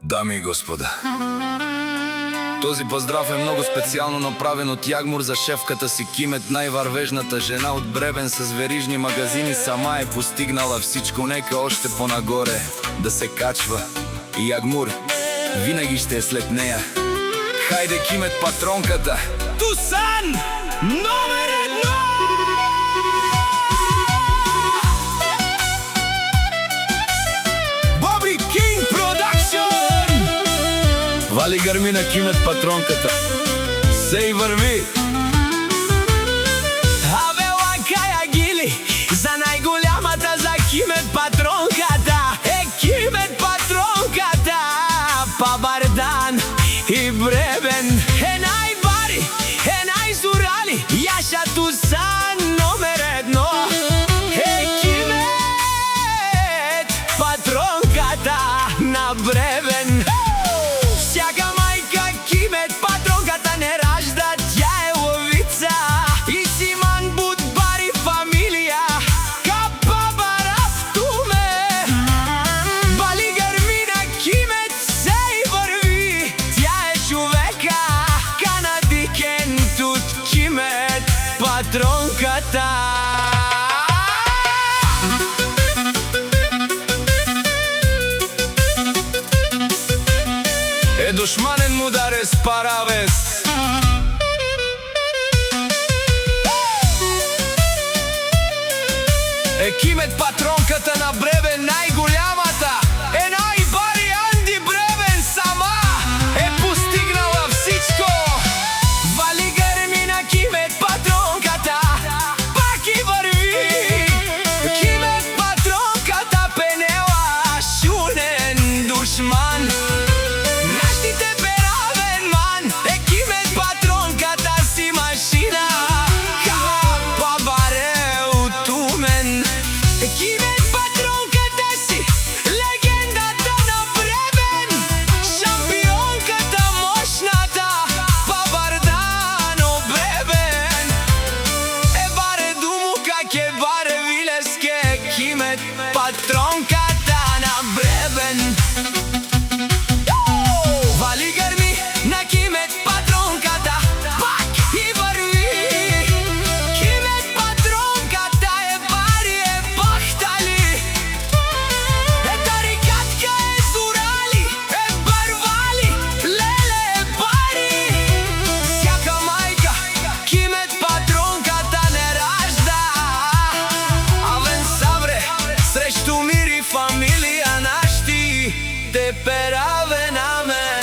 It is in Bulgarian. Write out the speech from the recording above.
Дами и господа, този поздрав е много специално направен от Ягмур за шефката си Кимет, най-вървежната жена от Бребен с верижни магазини. Сама е постигнала всичко, нека още по-нагоре да се качва. И Ягмур винаги ще е след нея. Хайде, Кимет, патронката! Тусан! Номер едно! Бобри Кинг Продакшн! Вали гърми на Кимет, патронката. Сей върви! Абе, лакая гили за най-голямата, за Кимет, патронката. Кимет, патронката. Пабардан и Бребен е най-бари, е най-зурали. Яша Тусан номер едно. Кимет, патронката на Бребен. Всяка майка Кимет, патронката не ражда, тя е ловица. И Симан Будбари фамилия, Капабара в Туме. Бали гърми на Кимет, сей върви. Тя е човека, канадикен тут Кимет, патронката. Душманен мударе с паравес. Кимет, патронката на Бребен, най-голямата. Най-бари Анди Бребен сама е постигнала всичко. Вали гърми на Кимет, патронката, пак и върви. Кимет, патронката, пенела, шунен душман. Патронката на Бребен. Вали гърми на Кимет, патронката, пак и върви. Кимет, патронката е бари, е бахтали. Тарикатка е зурали, е барвали, леле е бари. Всяка майка Кимет, патронката не ражда. Авен сабре срещу мир и фамилия нашти, те пераве на мен.